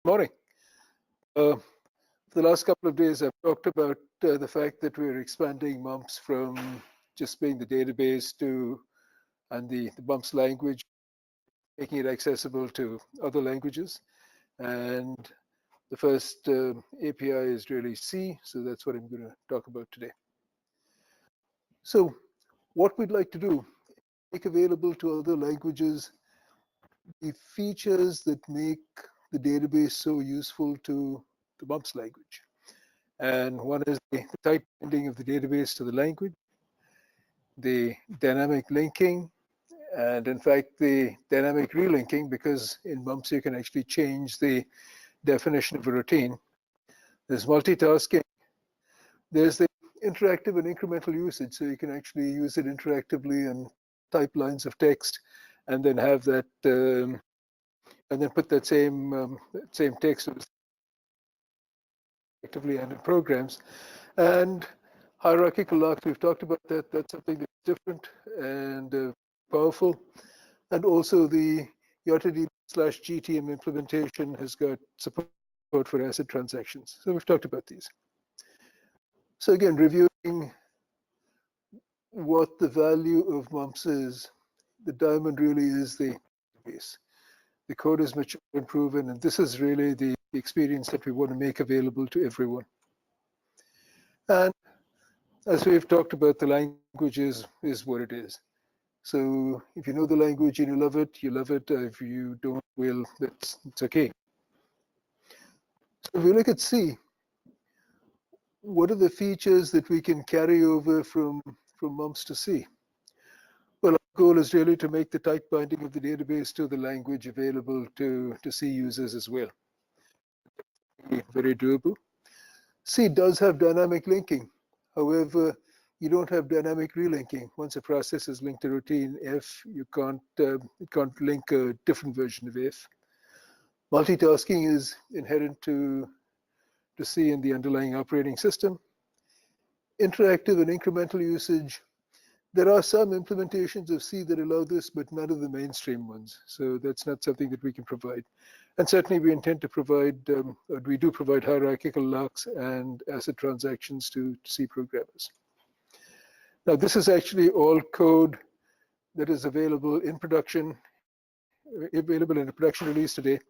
Morning. For the last couple of days, I've talked about the fact that we're expanding MUMPS from just being the database and the MUMPS language, making it accessible to other languages. And the first API is really C, so that's what I'm going to talk about today. So what we'd like to do, make available to other languages the features that make the database so useful to the MUMPS language. And one is the tight binding of the database to the language, the dynamic linking, and in fact, the dynamic relinking, because in MUMPS you can actually change the definition of a routine. There's multitasking. There's the interactive and incremental usage, so you can actually use it interactively and type lines of text, and then have that, and then put that same text effectively and in programs. And hierarchical locks, we've talked about that. That's something that's different and powerful. And also the YOTD/GTM implementation has got support for ACID transactions. So we've talked about these. So again, reviewing what the value of MUMPS is, the diamond really is the base. The code is mature and proven, and this is really the experience that we want to make available to everyone. And as we've talked about, the language is what it is. So if you know the language and you love it, you love it. If you don't, well, it's okay. So if we look at C, what are the features that we can carry over from MUMPS to C? Well, our goal is really to make the tight binding of the database to the language available to C users as well. Very doable. C does have dynamic linking. However, you don't have dynamic relinking. Once a process is linked to routine F, it can't link a different version of F. Multitasking is inherent to C in the underlying operating system. Interactive and incremental usage. There are some implementations of C that allow this, but none of the mainstream ones. So that's not something that we can provide. And certainly we intend to provide, we do provide hierarchical locks and ACID transactions to C programmers. Now this is actually all code that is available in production, available in a production release today.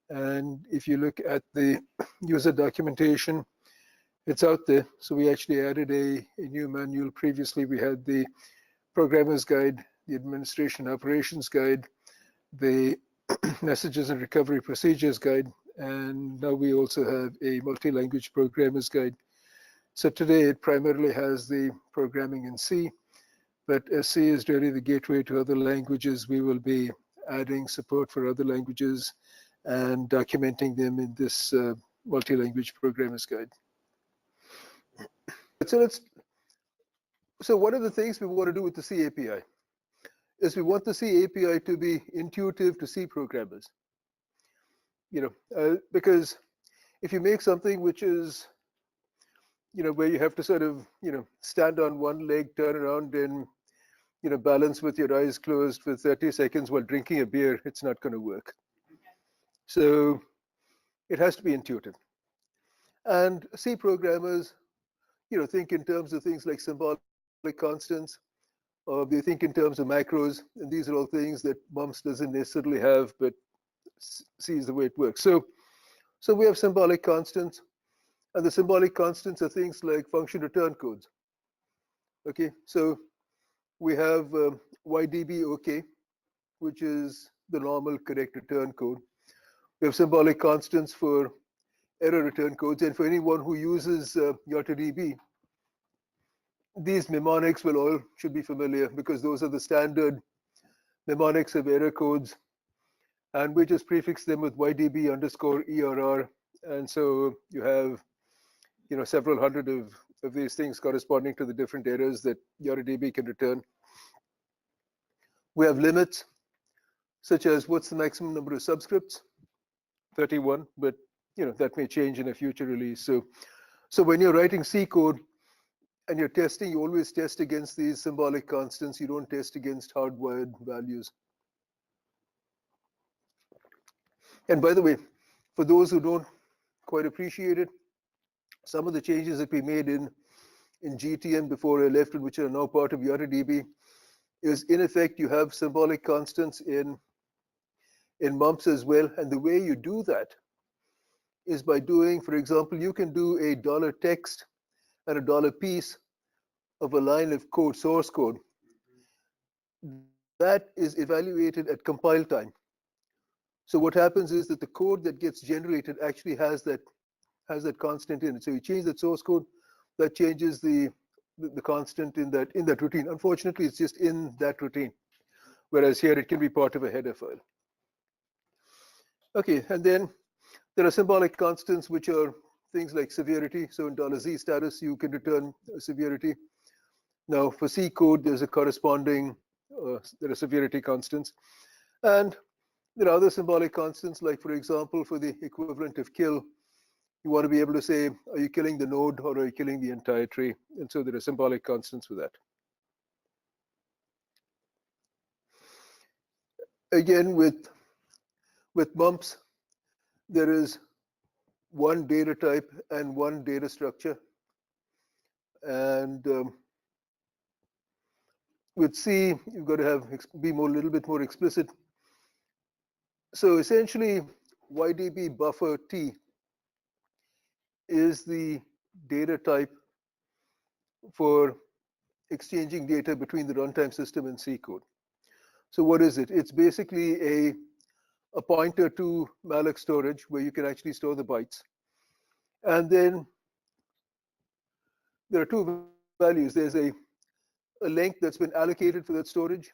And if you look at the user documentation, it's out there. So we actually added a new manual. Previously, we had the programmer's guide, the administration operations guide, the messages and recovery procedures guide, and now we also have a multi-language programmer's guide. So today it primarily has the programming in C, but as C is really the gateway to other languages, we will be adding support for other languages and documenting them in this multi-language programmer's guide. So one of the things we want to do with the C API is we want the C API to be intuitive to C programmers. Because if you make something which is, where you have to sort of, stand on one leg, turn around and, balance with your eyes closed for 30 seconds while drinking a beer, it's not going to work. So it has to be intuitive. And C programmers, think in terms of things like symbolic constants, or they think in terms of macros, and these are all things that MUMPS doesn't necessarily have, but C is the way it works. So we have symbolic constants, and the symbolic constants are things like function return codes. Okay, so we have YDB OK, which is the normal correct return code. We have symbolic constants for error return codes, and for anyone who uses YOTDB, these mnemonics should be familiar, because those are the standard mnemonics of error codes, and we just prefix them with YDB_ERR, and so you have several hundred of these things corresponding to the different errors that YOTDB can return. We have limits, such as what's the maximum number of subscripts? 31, but that may change in a future release. So when you're writing C code and you're testing, you always test against these symbolic constants. You don't test against hardwired values. And by the way, For those who don't quite appreciate it, some of the changes that we made in GTM before I left, which are now part of YARA-DB, is in effect you have symbolic constants in mumps as well. And the way you do that is by doing, for example, you can do a dollar text and a dollar piece of a line of code, source code. That is evaluated at compile time. So what happens is that the code that gets generated actually has that constant in it. So you change that source code, that changes the constant in that routine. Unfortunately, it's just in that routine, whereas here it can be part of a header file. Okay, and then there are symbolic constants which are things like severity. So in $Z status, you can return severity. Now for C code, there's a corresponding, there are severity constants. And there are other symbolic constants, like for example, for the equivalent of kill, you want to be able to say, are you killing the node or are you killing the entire tree? And so there are symbolic constants for that. Again, with mumps, there is one data type and one data structure. And with C, you've got to be a little bit more explicit. So essentially, YDB buffer T is the data type for exchanging data between the runtime system and C code. So what is it? It's basically a pointer to malloc storage where you can actually store the bytes. And then there are two values. There's a length that's been allocated for that storage,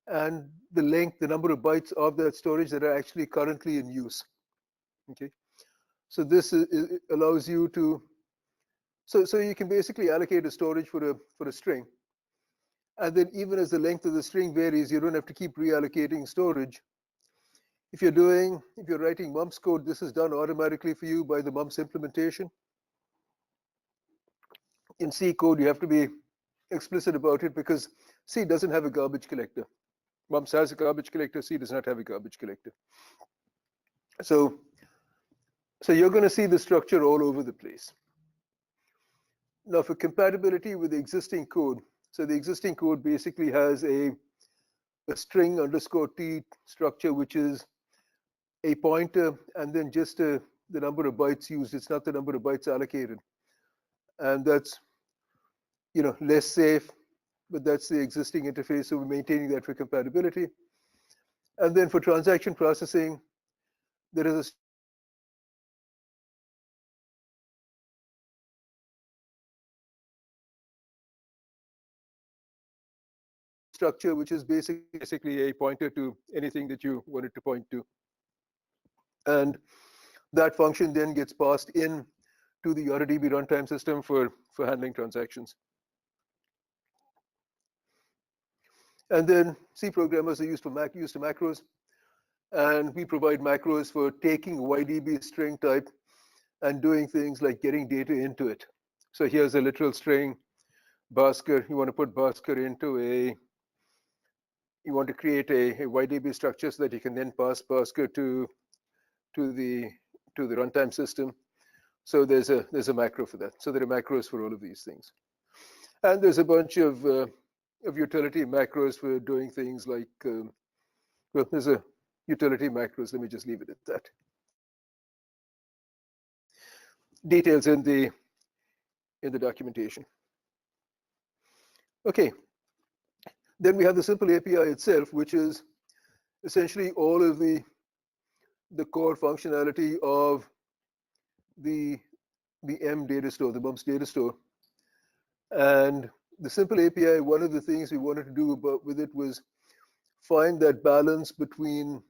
and the length, the number of bytes of that storage that are actually currently in use. Okay, so this allows you to, so you can basically allocate a storage for a string, and then even as the length of the string varies, you don't have to keep reallocating storage. If you're writing mumps code, this is done automatically for you by the mumps implementation. In C code, you have to be explicit about it because C doesn't have a garbage collector. Mumps has a garbage collector, C does not have a garbage collector. So you're going to see the structure all over the place. Now for compatibility with the existing code, so the existing code basically has a string underscore T structure, which is a pointer and then just the number of bytes used. It's not the number of bytes allocated. And that's, less safe, but that's the existing interface. So we're maintaining that for compatibility. And then for transaction processing, there is a structure which is basically a pointer to anything that you want it to point to. And that function then gets passed in to the YARA-DB runtime system for handling transactions. And then C programmers are used to macros, and we provide macros for taking YDB string type and doing things like getting data into it. So here's a literal string, Bhaskar. You want to put Bhaskar into you want to create a YDB structure so that you can then pass Bhaskar to the runtime system. So there's a macro for that. So there are macros for all of these things. And there's a bunch of utility macros for doing things like, well, there's a utility macros. Let me just leave it at that. Details in the documentation. Okay. Then we have the simple API itself, which is essentially all of the core functionality of the M data store, the mumps data store. And the simple API, one of the things we wanted to do with it was find that balance between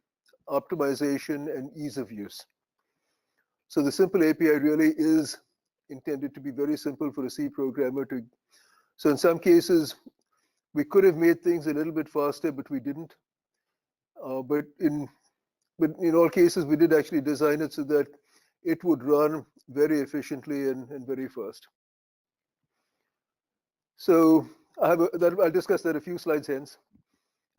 optimization and ease of use. So the simple API really is intended to be very simple for a C programmer to. So in some cases, we could have made things a little bit faster, but we didn't. But in all cases, we did actually design it so that it would run very efficiently and very fast. So I'll discuss that a few slides hence.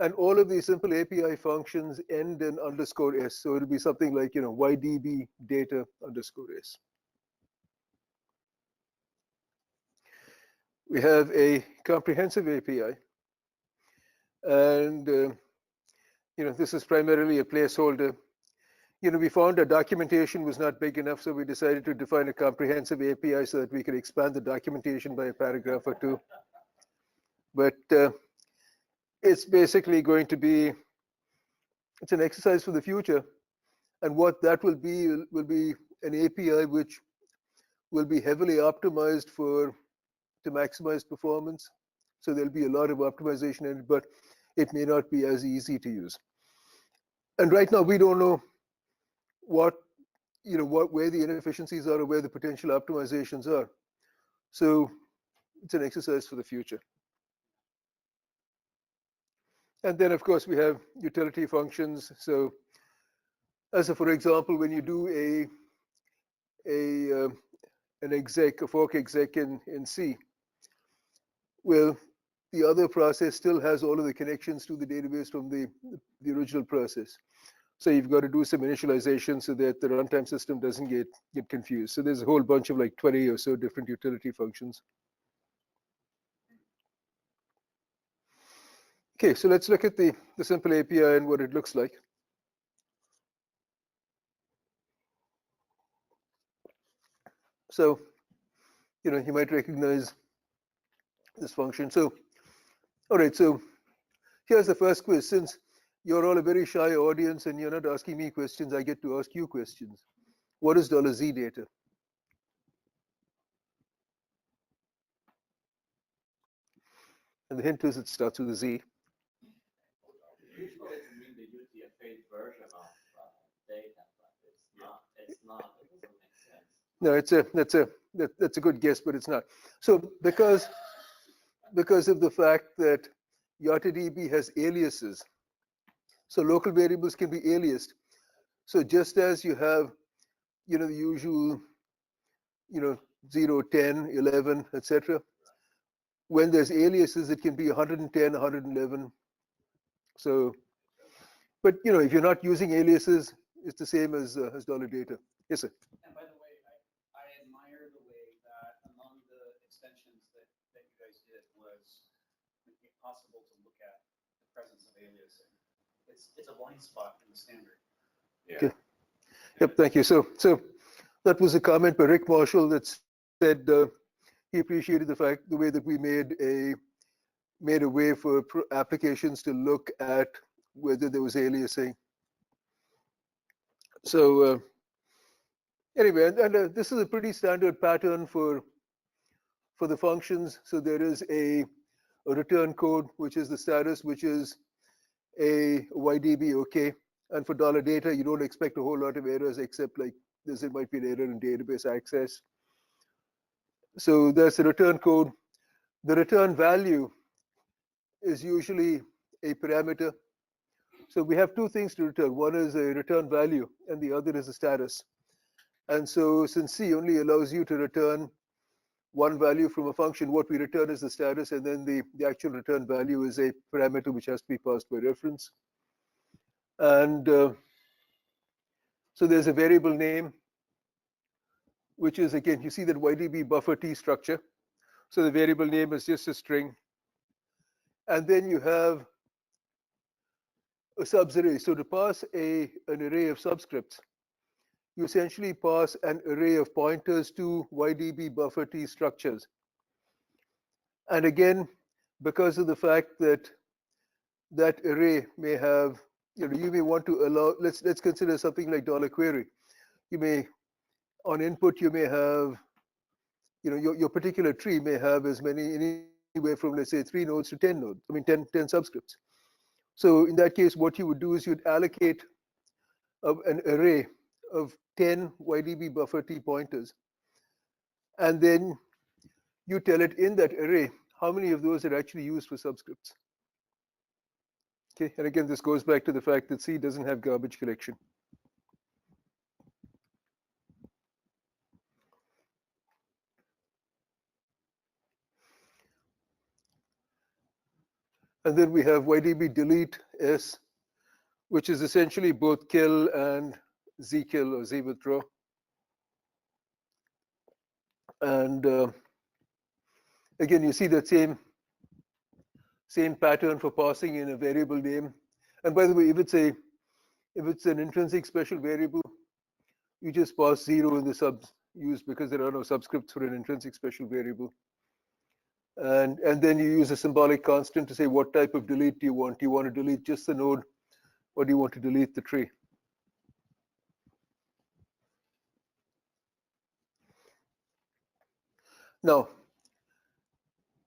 And all of these simple API functions end in _s. So it'll be something like, ydb data _s. We have a comprehensive API. And, this is primarily a placeholder. We found our documentation was not big enough, so we decided to define a comprehensive API so that we could expand the documentation by a paragraph or two. But it's basically going to be, it's an exercise for the future. And what that will be an API which will be heavily optimized to maximize performance. So there'll be a lot of optimization in it, but it may not be as easy to use. And right now we don't know where the inefficiencies are or where the potential optimizations are. So it's an exercise for the future. And then of course we have utility functions. So for example, when you do a fork exec in C, well, the other process still has all of the connections to the database from the original process. So you've got to do some initialization so that the runtime system doesn't get confused. So there's a whole bunch of like 20 or so different utility functions. Okay, so let's look at the simple API and what it looks like. So, you might recognize this function. So, all right, so here's the first quiz. Since you're all a very shy audience and you're not asking me questions, I get to ask you questions. What is $Z data? And the hint is it starts with a Z. Usually it means the UTF-8 version of data, but it's not, it doesn't make sense. No, that's a good guess, but it's not. So because of the fact that YartaDB has aliases, so local variables can be aliased. So just as you have, the usual, 0, 10, 11, etc. When there's aliases, it can be 110, 111. So, but if you're not using aliases, it's the same as $data. Yes, sir. And by the way, I admire the way that among the extensions that you guys did was making it possible to look at the presence of aliasing. It's a blind spot in the standard. Yeah. Okay. Yep, thank you. So that was a comment by Rick Marshall that said he appreciated the way that we made a way for applications to look at whether there was aliasing. So anyway, and this is a pretty standard pattern for the functions. So there is a return code, which is the status, which is a YDB OK. And for $data, you don't expect a whole lot of errors, except like there might be an error in database access. So there's a return code. The return value is usually a parameter. So we have two things to return. One is a return value, and the other is a status. And so since C only allows you to return one value from a function, what we return is the status, and then the actual return value is a parameter which has to be passed by reference. And so there's a variable name, which is, again, you see that YDB buffer T structure. So the variable name is just a string. And then you have a subs array. So to pass an array of subscripts, you essentially pass an array of pointers to YDB buffer T structures. And again, because of the fact that that array may have, you may want to allow, let's consider something like $query. You may, on input, you may have, your particular tree may have as many, anywhere from, let's say, 3 nodes to 10 nodes, 10 subscripts. So in that case, what you would do is you'd allocate an array of 10 YDB buffer T pointers. And then you tell it in that array how many of those are actually used for subscripts. Okay, and again, this goes back to the fact that C doesn't have garbage collection. And then we have ydb delete s, which is essentially both kill and zkill or zwithdraw. And again, you see that same pattern for passing in a variable name. And by the way, if it's an intrinsic special variable, you just pass 0 in the subs used because there are no subscripts for an intrinsic special variable. And then you use a symbolic constant to say what type of delete do you want. Do you want to delete just the node, or do you want to delete the tree? Now,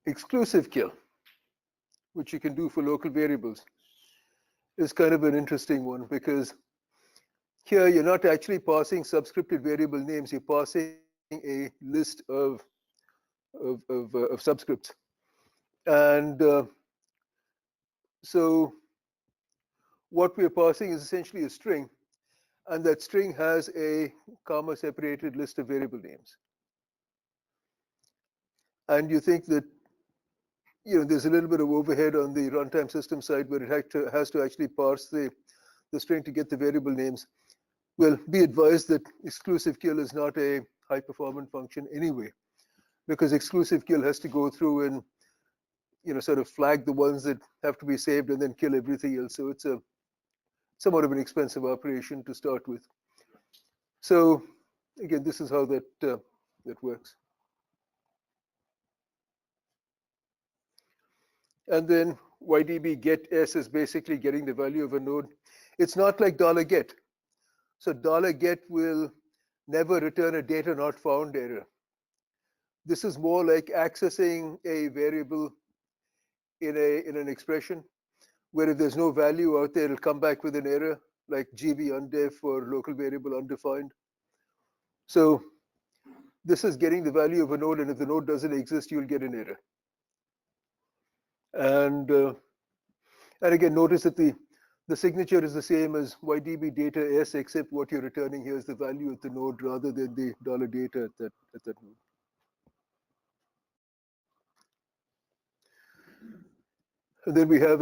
exclusive kill, which you can do for local variables, is kind of an interesting one, because here you're not actually passing subscripted variable names, you're passing a list of subscripts. And so what we're passing is essentially a string, and that string has a comma separated list of variable names. And you think that there's a little bit of overhead on the runtime system side where it has to actually parse the string to get the variable names. Well, be advised that exclusive kill is not a high performant function anyway, because exclusive kill has to go through and sort of flag the ones that have to be saved and then kill everything else. So it's a somewhat of an expensive operation to start with. So again, this is how that works. And then ydb get s is basically getting the value of a node. It's not like $get. So $get will never return a data not found error. This is more like accessing a variable in an expression, where if there's no value out there, it'll come back with an error, like gb undef or local variable undefined. So this is getting the value of a node, and if the node doesn't exist, you'll get an error. And again, notice that the signature is the same as ydb data s, except what you're returning here is the value at the node rather than the $data at that node. And then we have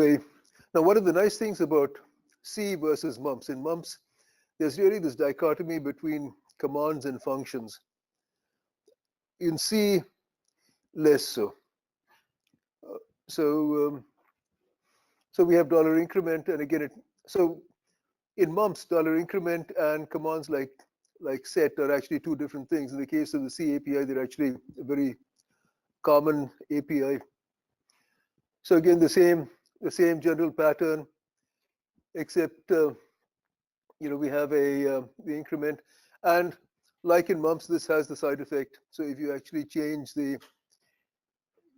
now one of the nice things about C versus mumps, in mumps, there's really this dichotomy between commands and functions. In C, less so. So we have $increment, and again, so in mumps, $increment and commands like set are actually two different things. In the case of the C API, they're actually a very common API. So again, the same general pattern, except we have the increment, and like in mumps, this has the side effect. So if you actually change the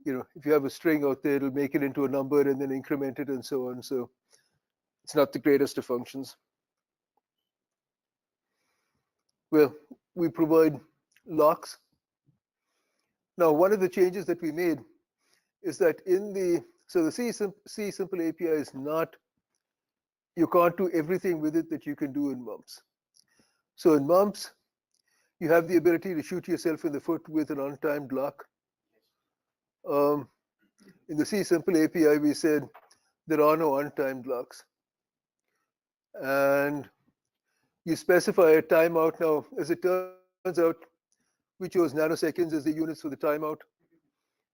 if you have a string out there, it'll make it into a number and then increment it and so on. So it's not the greatest of functions. Well, we provide locks. Now, one of the changes that we made is that in the C simple API is not, you can't do everything with it that you can do in mumps. So in mumps, you have the ability to shoot yourself in the foot with an untimed lock. In the C simple API, we said there are no untimed locks. And you specify a timeout. Now, as it turns out, we chose nanoseconds as the units for the timeout.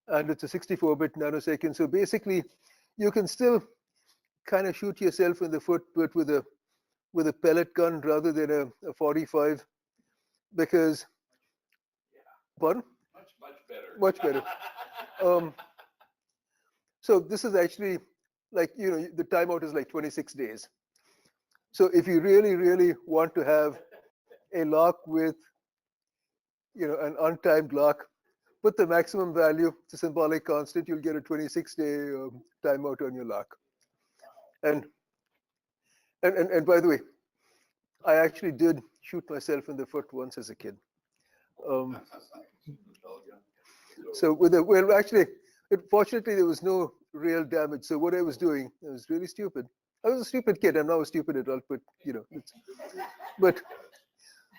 And it's a 64-bit nanosecond. So basically, you can still kind of shoot yourself in the foot, but with a pellet gun rather than a 45, because pardon? Much better. Much better. So this is actually like, the timeout is like 26 days. So if you really, really want to have a lock with, an untimed lock, put the maximum value, it's a symbolic constant, you'll get a 26-day timeout on your lock. And by the way, I actually did shoot myself in the foot once as a kid. So fortunately, there was no real damage. So what I was doing, I was really stupid. I was a stupid kid. I'm now a stupid adult, but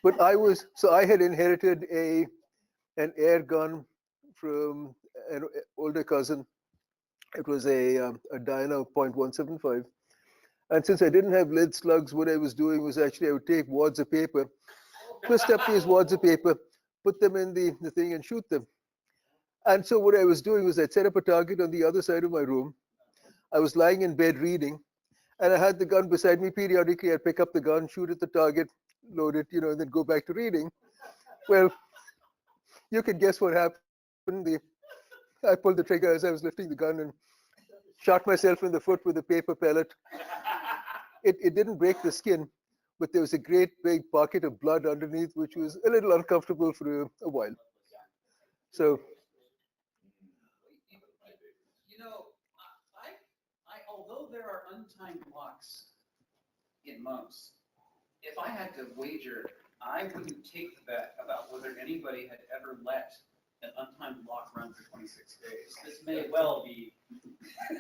but I had inherited an air gun from an older cousin It was a Diana 0.175. And since I didn't have lead slugs, what I was doing was actually I would take wads of paper, twist up these wads of paper, put them in the thing and shoot them. And so what I was doing was I'd set up a target on the other side of my room. I was lying in bed reading, and I had the gun beside me. Periodically, I'd pick up the gun, shoot at the target, load it, and then go back to reading. Well, you can guess what happened. I pulled the trigger as I was lifting the gun and shot myself in the foot with a paper pellet. It didn't break the skin, but there was a great big pocket of blood underneath, which was a little uncomfortable for a while. So, Although there are untimed locks in mumps, if I had to wager, I wouldn't take the bet about whether anybody had ever let an untimed lock run for 26 days. This may well be.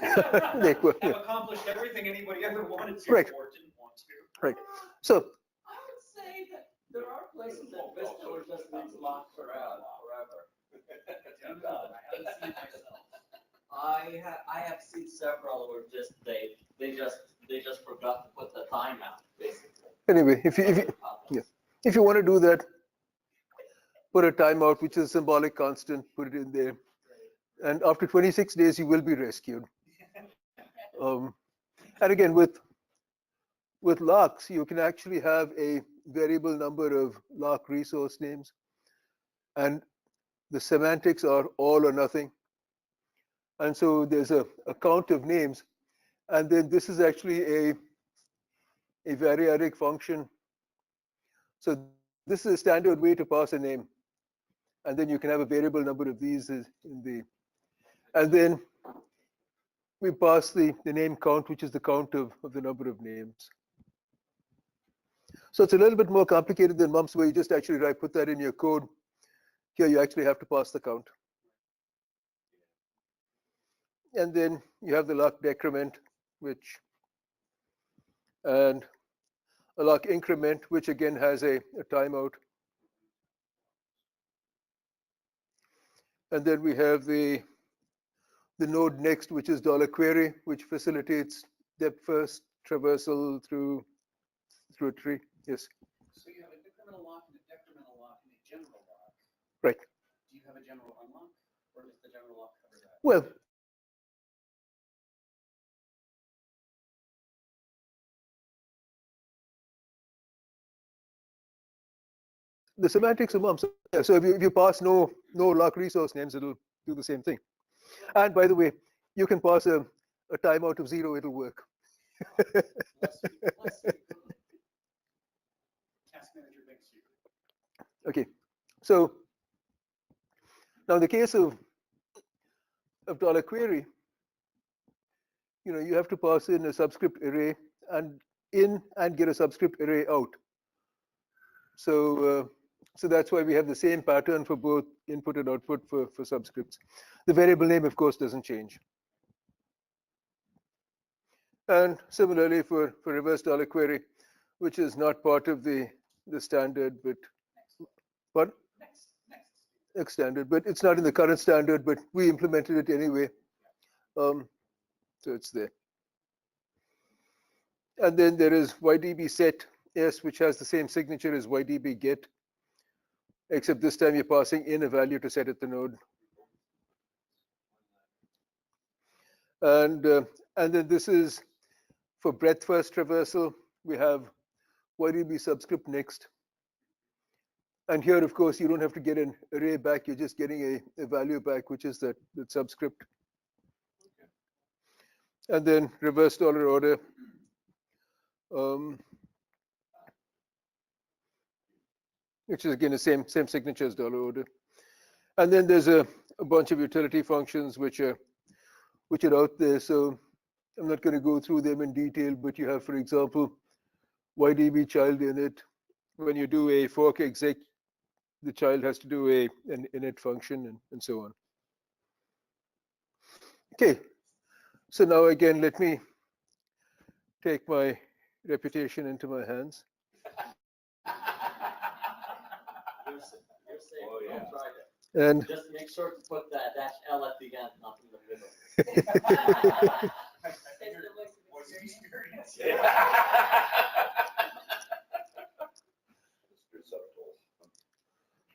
Have accomplished everything anybody ever wanted to Right. or didn't want to. right. So, I would say that there are places that Vista just leaves locked forever. Thank God, I haven't seen myself. I have seen several where they just forgot to put the timeout, basically. anyway, if you want to do that, put a timeout, which is a symbolic constant, put it in there. And after 26 days, you will be rescued. And again, with locks, you can actually have a variable number of lock resource names. And the semantics are all or nothing. And so there's a count of names. And then this is actually a variadic function. So this is a standard way to pass a name. And then you can have a variable number of these in the, and then we pass the name count, which is the count of the number of names. So it's a little bit more complicated than mumps, where you just actually put that in your code. Here you actually have to pass the count. And then you have the lock decrement, and a lock increment, which again has a timeout. And then we have the node next, which is $query, which facilitates depth first traversal through a tree. Yes. So you have a decremental lock and a decremental lock and a general lock. Right. Do you have a general unlock, or does the general lock cover that? Well, the semantics of mumps. Yeah, so if you pass no lock resource names, it'll do the same thing. And by the way, you can pass a timeout of 0, it'll work. Bless you. Task manager thanks you. Okay, so now in the case of $query, you have to pass in a subscript array and get a subscript array out. So so that's why we have the same pattern for both input and output for subscripts. The variable name, of course, doesn't change. And similarly for reverse $query, which is not part of the standard, but what? Next standard, but it's not in the current standard, but we implemented it anyway. So it's there. And then there is YDB set S, which has the same signature as YDB get, except this time you're passing in a value to set at the node. And then this is for breadth first traversal. We have YDB subscript next. And here, of course, you don't have to get an array back. You're just getting a value back, which is that subscript. And then reverse $order. Which is again the same signature as $order. And then there's a bunch of utility functions which are out there. So I'm not going to go through them in detail, but you have, for example, YDB child init. When you do a fork exec, the child has to do an init function and so on. Okay, so now again, let me take my reputation into my hands. You're safe. Don't try that. And Just make sure to put that -L at the end, not in the middle. I figured voice of experience.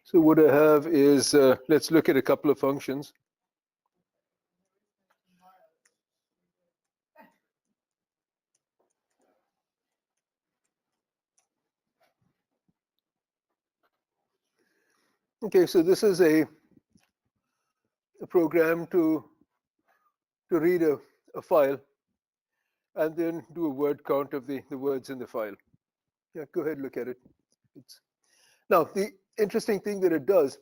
so what I have is, let's look at a couple of functions. Okay, so this is a program to read a file and then do a word count of the words in the file. Yeah, go ahead, look at it. Now, the interesting thing that it does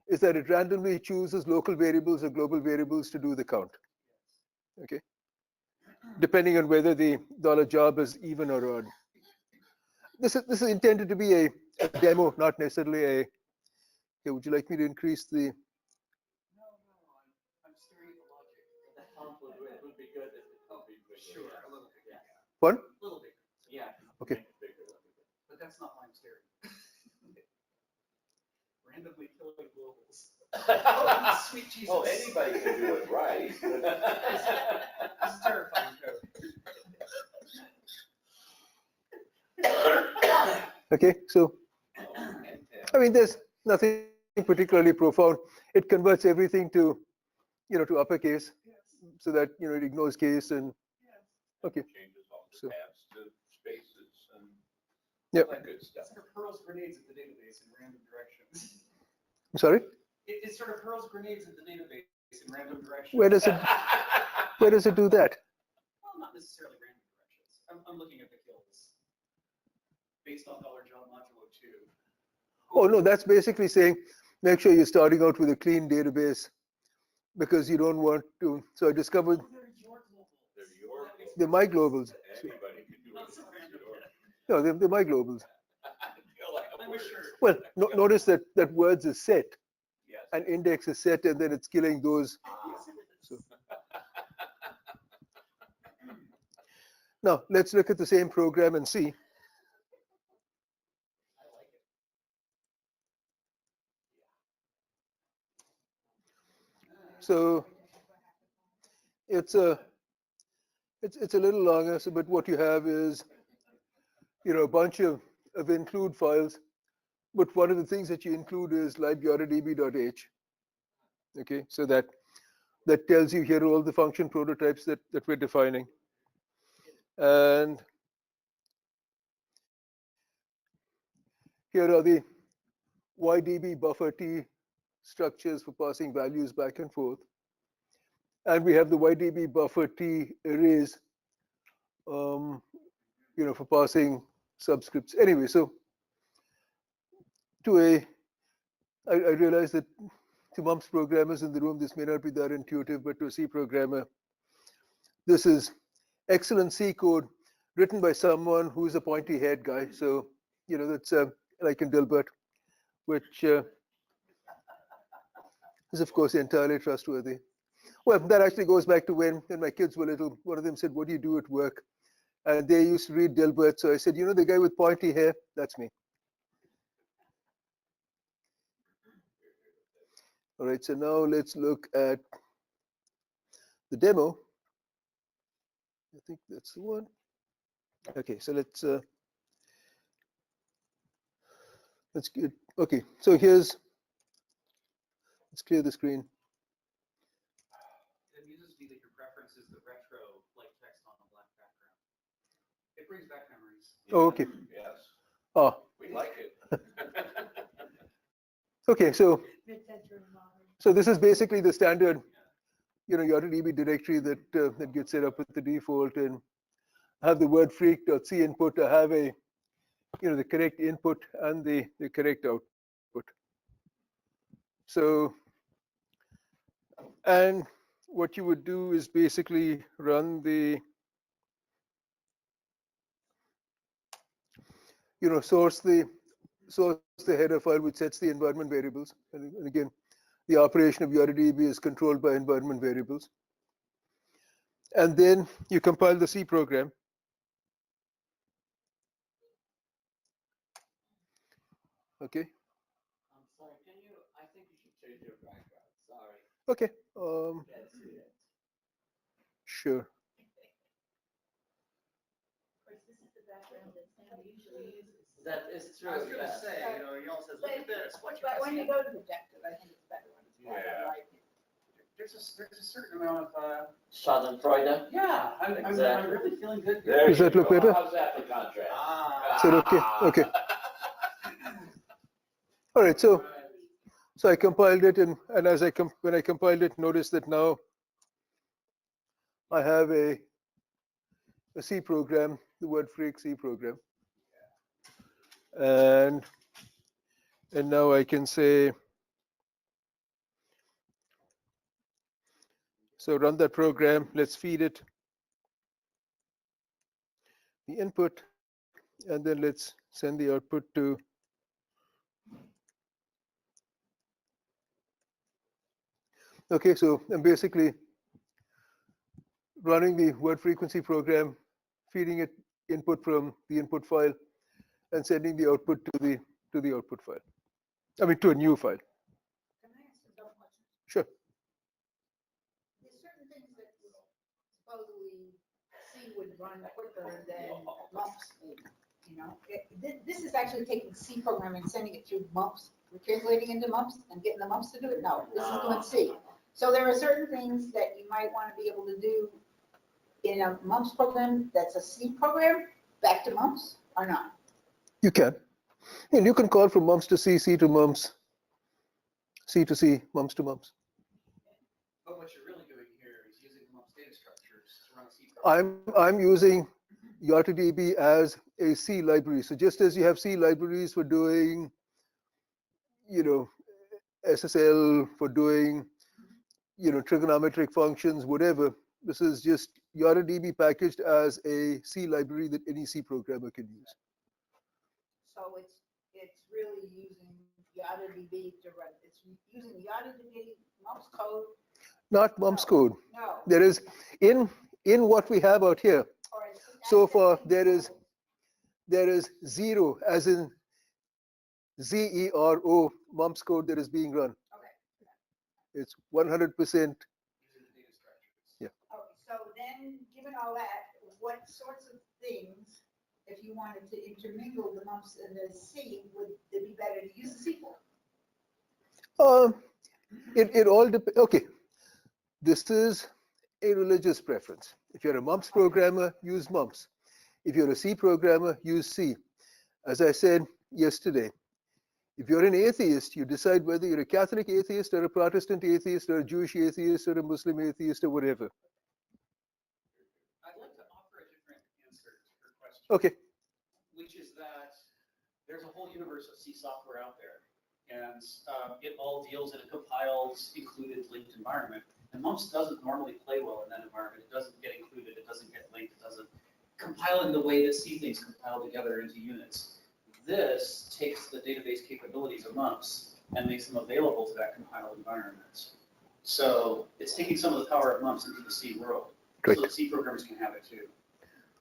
is that it randomly chooses local variables or global variables to do the count. Okay, depending on whether the $job is even or odd. This is intended to be a demo, not necessarily a. Okay, would you like me to increase the? No, I'm staring at the logic. The font would be good if it would be bigger. Sure, a little bit. Yeah. What? A little bit. Yeah. Okay. Make it bigger, that'd be good. But that's not why I'm staring. Randomly killing globals. Sweet Jesus. Oh, anybody can do it right. This is terrifying code. Okay, so I mean, there's nothing particularly profound. It converts everything to, to uppercase, so that it ignores case and okay. Changes all So- the tabs to spaces and Yep. all that good stuff. It sort of hurls grenades at the database in random directions. I'm sorry. It sort of hurls grenades at the database in random directions. Where does it do that? Well, not necessarily random directions. I'm looking at the kills based on $job modulo 2. Oh no, that's basically saying make sure you're starting out with a clean database because you don't want to. So I discovered Oh, they're your globals. They're your they're my globals. Anybody can do Not it. so random. No, they're my globals. I feel like a I was word. sure. Well, notice that words is set Yes. and index is set, and then it's killing those. So. Now let's look at the same program and see. I like it. So it's a little longer. So, but what you have is a bunch of include files. But one of the things that you include is libyordb.h. Okay, so that tells you here are all the function prototypes that we're defining. And here are the ydb buffer t structures for passing values back and forth. And we have the ydb buffer t arrays, for passing subscripts. Anyway, so I realize that to mumps programmers in the room, this may not be that intuitive, but to a C programmer, this is excellent C code written by someone who's a pointy head guy. So, that's like in Dilbert, which is, of course, entirely trustworthy. Well, that actually goes back to when my kids were little. One of them said, "What do you do at work?" And they used to read Dilbert. So I said, the guy with pointy hair, that's me. All right, so now let's look at the demo. I think that's the one. Okay, so let's get, okay, so let's clear the screen. It amuses me that your preference is the retro, like text on a black background. It brings back memories. Oh, okay. Yes. Oh, We like it. okay, so this is basically the standard, YOTDB directory that gets set up with the default, and have the word freak.c input to have a, the correct input and the correct output. So, and what you would do is basically run the, source the header file which sets the environment variables. And again, the operation of YOTDB is controlled by environment variables. And then you compile the C program. Okay. I'm sorry, I think you should Change your background, sorry. Okay. Can't see it. Sure. Of course, this is the background that Sam usually uses. That is true. I was gonna yes. say, he all says, look at this, what you But when you see? go to projective, I think it's better when it's black and Yeah. white. There's a certain amount of, Schadenfreude. yeah, I'm Exactly. really feeling good. There Does you that look go. better? How's that for contrast? Ah. So, okay, okay. All right, so I compiled it, and as when I compiled it, notice that now I have a C program, the word freak C program, and now I can say, so run that program. Let's feed it the input, and then let's send the output to. Okay, so I'm basically running the word frequency program, feeding it input from the input file, and sending the output to the output file. I mean, to a new file. Can I ask a dumb question? Sure. There's certain things that supposedly C would run quicker than mumps, maybe, you know? This is actually taking C programming and sending it through mumps. We're translating into mumps and getting the mumps to do it? No, this is doing C. So there are certain things that you might want to be able to do in a mumps program that's a C program, back to mumps, or not? You can. And you can call from mumps to C, C to mumps, C to C, mumps to mumps. But what you're really doing here is using mumps data structures to run a C program. I'm using YARTDB as a C library. So just as you have C libraries for doing, you know, SSL, for doing, you know, trigonometric functions, whatever, this is just YARTDB packaged as a C library that any C programmer can use. So it's really using YARTDB to run, it's using YARTDB mumps code? Not mumps code. No. There is, in what we have out here, Or it's so far accessing there is zero, as in ZERO, mumps code that is being run. Okay. It's 100%. Using the data structures. Yeah. Okay, so then, given all that, what sorts of things, if you wanted to intermingle the mumps and the C, would it be better to use the C for? It all depends. Okay, this is a religious preference. If you're a mumps programmer, use mumps. If you're a C programmer, use C. As I said yesterday, if you're an atheist, you decide whether you're a Catholic atheist or a Protestant atheist or a Jewish atheist or a Muslim atheist or whatever. I'd like to offer a different answer to your question. Okay. Which is that there's a whole universe of C software out there. And it all deals in a compiled, included, linked environment. And mumps doesn't normally play well in that environment. It doesn't get included, it doesn't get linked, it doesn't compile in the way that C things compile together into units. This takes the database capabilities of mumps and makes them available to that compiled environment. So it's taking some of the power of mumps into the C world. Great. So that C programmers can have it too.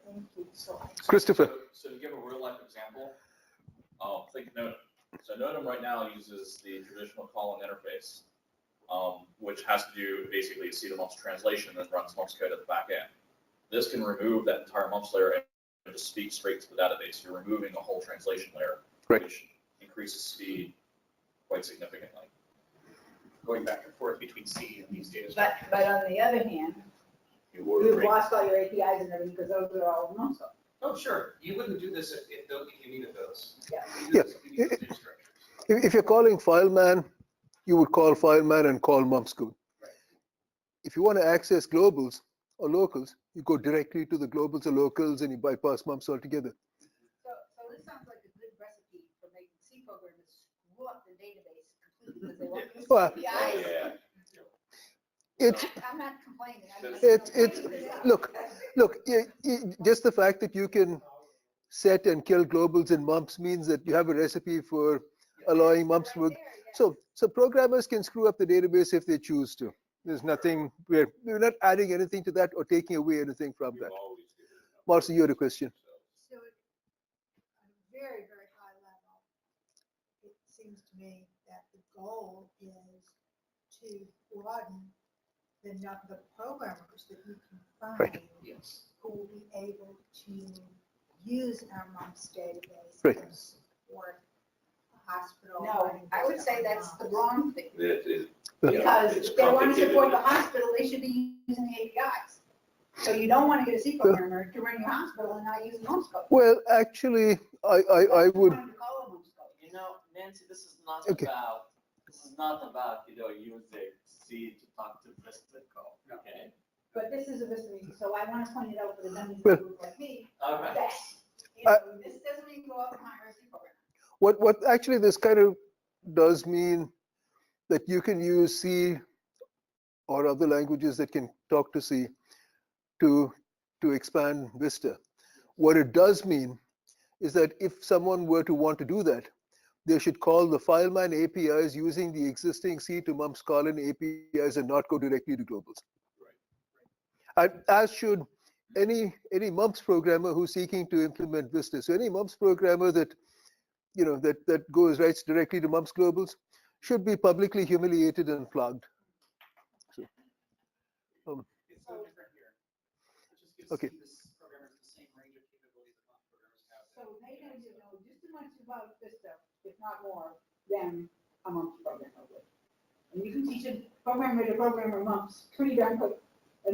Thank you so much. Christopher. So to give a real life example, think Nodum. So Nodum right now uses the traditional call and interface, which has to do basically a C to mumps translation that runs mumps code at the back end. This can remove that entire mumps layer and just speak straight to the database. You're removing a whole translation layer, Right. which increases speed quite significantly. Going back and forth between C and these data structures. But on the other hand, you've lost all your APIs and everything because those are all mumps. Oh, sure. You wouldn't do this if you needed those. Yeah. You do this if you needed those data structures. If you're calling FileMan, you would call FileMan and call mumps code. Right. If you want to access globals or locals, you go directly to the globals or locals and you bypass mumps altogether. So this sounds like a good recipe for making C programmers screw up the database completely because they won't use Well, APIs. Yeah. It's I'm not complaining. I'm just it's pointing this out. look, just the fact that you can set and kill globals in mumps means that you have a recipe for allowing mumps to work. So programmers can screw up the database if they choose to. There's nothing, we're not adding anything to that or taking away anything from We've that. always given enough. Marcy, you had a question. So at a very, very high level, it seems to me that the goal is to broaden the programmers that you can Right. find who will be able to use our MUMPS database Right. and support a hospital. No, running I would based say on that's the MUMPS. wrong thing. It's Because if they want to complicated. support the hospital, they should be using the APIs. So you don't want to get a C programmer to run your hospital and not use MUMPS code. Well, actually, I That's what would, you wanted to call it MUMPS code. You know, Nancy, this is not Okay. about, using C to talk to Vista code, okay? But this is a Vista meeting, so I want to point it out for the dummies Well- who look like me, All right. that, this doesn't mean go out and hire a C programmer. what actually this kind of does mean that you can use C or other languages that can talk to C to expand Vista. What it does mean is that if someone were to want to do that, they should call the FileMan APIs using the existing C to mumps colon APIs and not go directly to globals. And as should any mumps programmer who's seeking to implement Vista. So any mumps programmer that that goes writes directly to mumps globals should be publicly humiliated and flogged. So, It's no different here. It just gives Okay. these programmers the same range of capabilities that MUMPS programmers have. So they need to know just as much about Vista, if not more, than a MUMPS programmer would. And you can teach a programmer to programmer MUMPS pretty darn quick.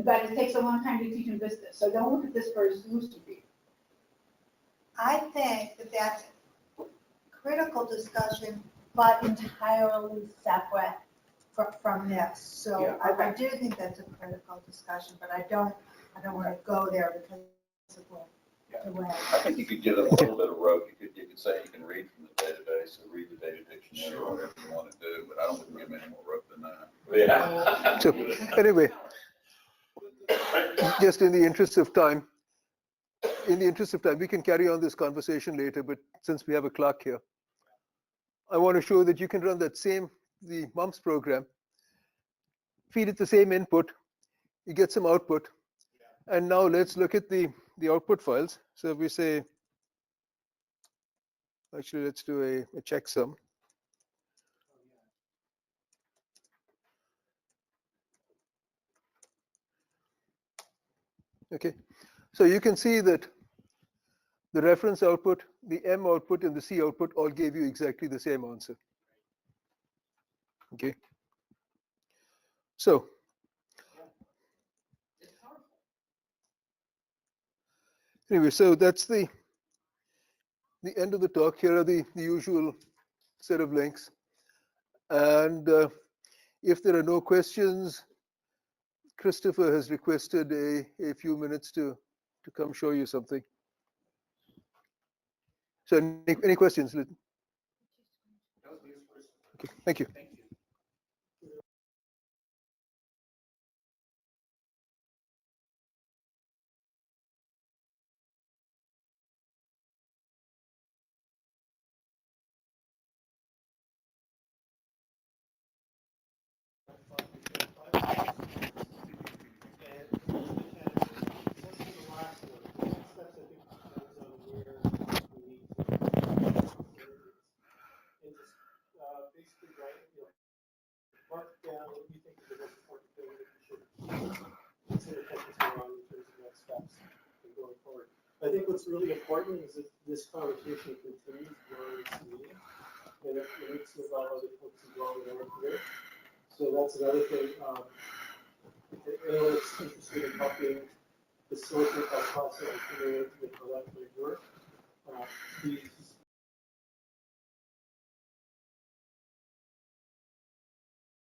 But it takes a long time to teach them Vista, so don't look at this for a solution to be. I think that that's a critical discussion, but entirely separate from this. So Yeah. I do think that's a critical discussion, but I don't want to go there because of the way. I think you could give them a little bit of rope. You could say you can read from the database or read the data dictionary or whatever you want to do, but I don't think give them any more rope than that. Yeah. So anyway, just in the interest of time, we can carry on this conversation later, but since we have a clock here, I want to show that you can run the mumps program, feed it the same input, you get some output, and now let's look at the output files. So if we say, actually let's do a checksum. Okay, so you can see that the reference output, the M output, and the C output all gave you exactly the same answer. Okay, so It's powerful. anyway, so that's the end of the talk. Here are the usual set of links, and if there are no questions, Christopher has requested a few minutes to come show you something. So any questions? Okay, thank you. Thank you. Basically, right, mark down what you think is the most important thing that you should consider focusing on in terms of next steps and going forward. I think what's really important is that this conversation continues beyond this meeting, and it needs to involve other folks as well that are here. So that's another thing. If anyone is interested in helping facilitate that process and figuring out the collective work, please